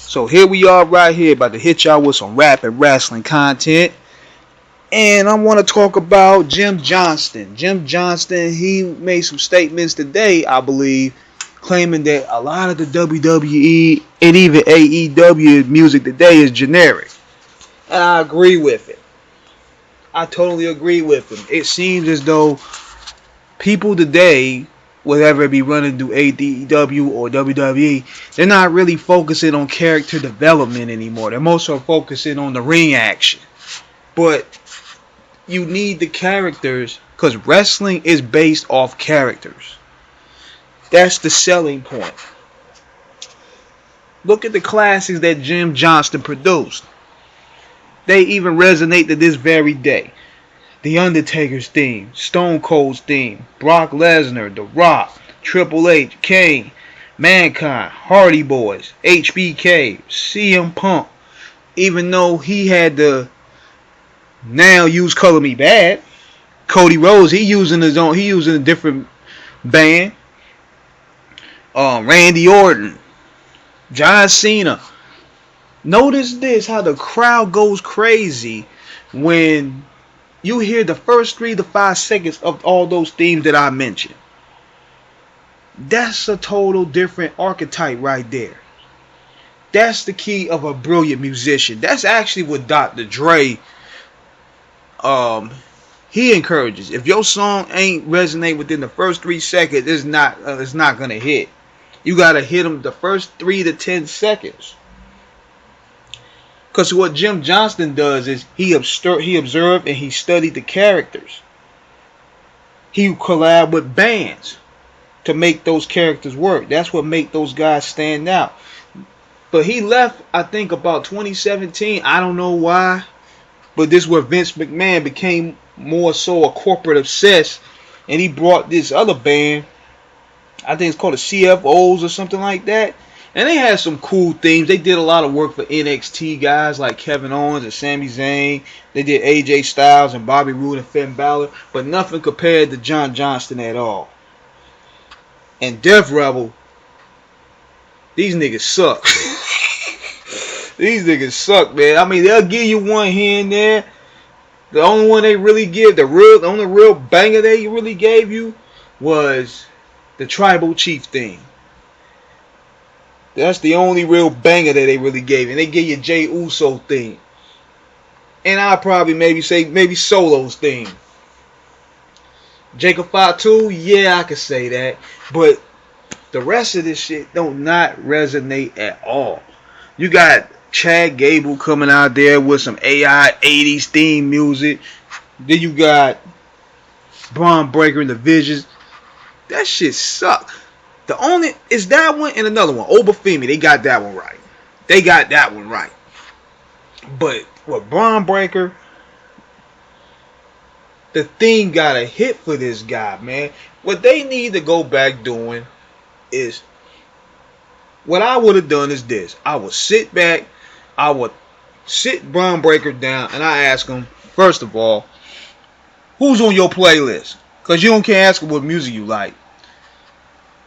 So here we are right here about to hit y'all with some rap and wrestling content. And I want to talk about Jim Johnston. Jim Johnston, he made some statements today, I believe, claiming that a lot of the WWE and even AEW music today is generic. And I agree with it. I totally agree with him. It seems as though people today, whether it be running through AEW or WWE, they're not really focusing on character development anymore. They're more so focusing on the ring action. But you need the characters because wrestling is based off characters. That's the selling point. Look at the classics that Jim Johnston produced. They even resonate to this very day. The Undertaker's theme, Stone Cold's theme, Brock Lesnar, The Rock, Triple H, Kane, Mankind, Hardy Boys, HBK, CM Punk. Even though he had to now use Color Me Bad, Cody Rhodes, he using a different band. Randy Orton, John Cena. Notice this, how the crowd goes crazy when you hear the first 3 to 5 seconds of all those themes that I mentioned. That's a total different archetype right there. That's the key of a brilliant musician. That's actually what Dr. Dre he encourages. If your song ain't resonate within the first 3 seconds, it's not gonna hit. You gotta hit them the first 3 to 10 seconds. Because what Jim Johnston does is he observed and he studied the characters. He collabed with bands to make those characters work. That's what make those guys stand out. But he left, I think, about 2017. I don't know why. But this is where Vince McMahon became more so a corporate obsessed. And he brought this other band. I think it's called the CFOs or something like that. And they had some cool themes. They did a lot of work for NXT guys like Kevin Owens and Sami Zayn. They did AJ Styles and Bobby Roode and Finn Balor. But nothing compared to John Johnston at all. And Death Rebel, these niggas suck. These niggas suck, man. I mean, they'll give you one here and there. The only one they really give, the only real banger they really gave you was the Tribal Chief thing. That's the only real banger that they really gave. And they gave you Jay Uso thing. And I'll probably maybe say Solo's thing. Jacob Fatu, yeah, I could say that. But the rest of this shit don't not resonate at all. You got Chad Gable coming out there with some AI 80s theme music. Then you got Braun Breaker and the Visions. That shit suck. The only is that one and another one, Obafemi. They got that one right. They got that one right. But with Braun Breaker, the thing got a hit for this guy, man. What they need to go back doing is, what I would have done is this. I would sit back, I would sit Braun Breaker down, and I ask him, first of all, who's on your playlist? Because you don't can't ask him what music you like.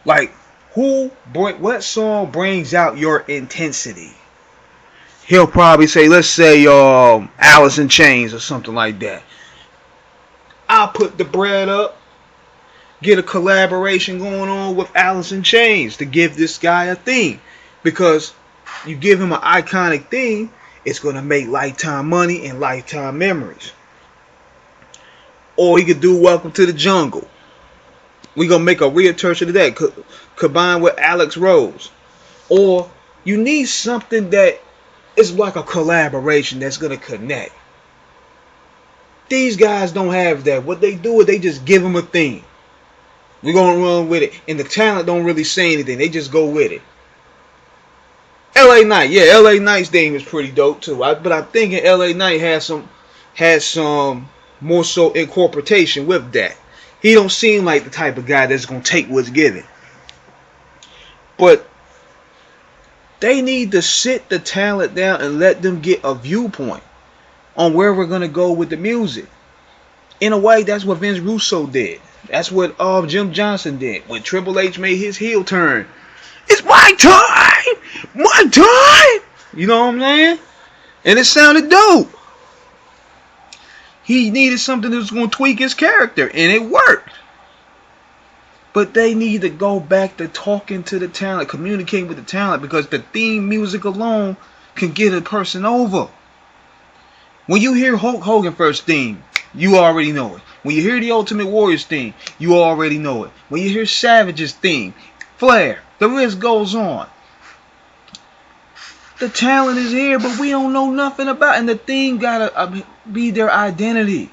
Like, what song brings out your intensity? He'll probably say, let's say, Alice in Chains or something like that. I'll put the bread up, get a collaboration going on with Alice in Chains to give this guy a theme. Because you give him an iconic theme, it's going to make lifetime money and lifetime memories. Or he could do Welcome to the Jungle. We're going to make a return of that combined with Alex Rose. Or you need something that is like a collaboration that's going to connect. These guys don't have that. What they do is they just give them a theme. We're going to run with it. And the talent don't really say anything. They just go with it. LA Knight. Yeah, LA Knight's theme is pretty dope too. But I think LA Knight has some more so incorporation with that. He don't seem like the type of guy that's going to take what's given. But they need to sit the talent down and let them get a viewpoint on where we're going to go with the music. In a way, that's what Vince Russo did. That's what Jim Johnston did. When Triple H made his heel turn. It's my time! My time! You know what I'm saying? And it sounded dope. He needed something that was going to tweak his character, and it worked. But they need to go back to talking to the talent, communicating with the talent, because the theme music alone can get a person over. When you hear Hulk Hogan first theme, you already know it. When you hear the Ultimate Warrior's theme, you already know it. When you hear Savage's theme, Flair, the list goes on. The talent is here, but we don't know nothing about it. And the theme gotta be their identity.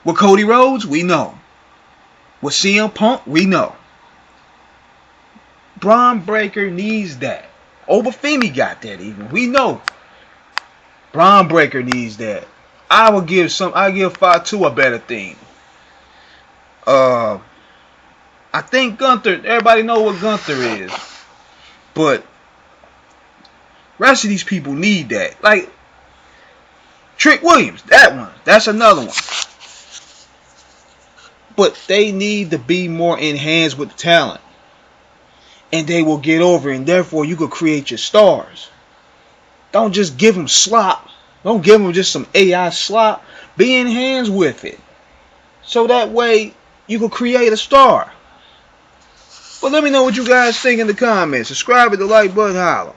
With Cody Rhodes, we know. With CM Punk, we know. Braun Breaker needs that. Obafemi got that even. We know. Braun Breaker needs that. I give Fatu a better theme. I think Gunther, everybody know what Gunther is. But rest of these people need that. Like Trick Williams, that one. That's another one. But they need to be more enhanced with the talent. And they will get over it. And therefore you could create your stars. Don't just give them slop. Don't give them just some AI slop. Be enhanced with it. So that way you can create a star. But let me know what you guys think in the comments. Subscribe with the like button, holla.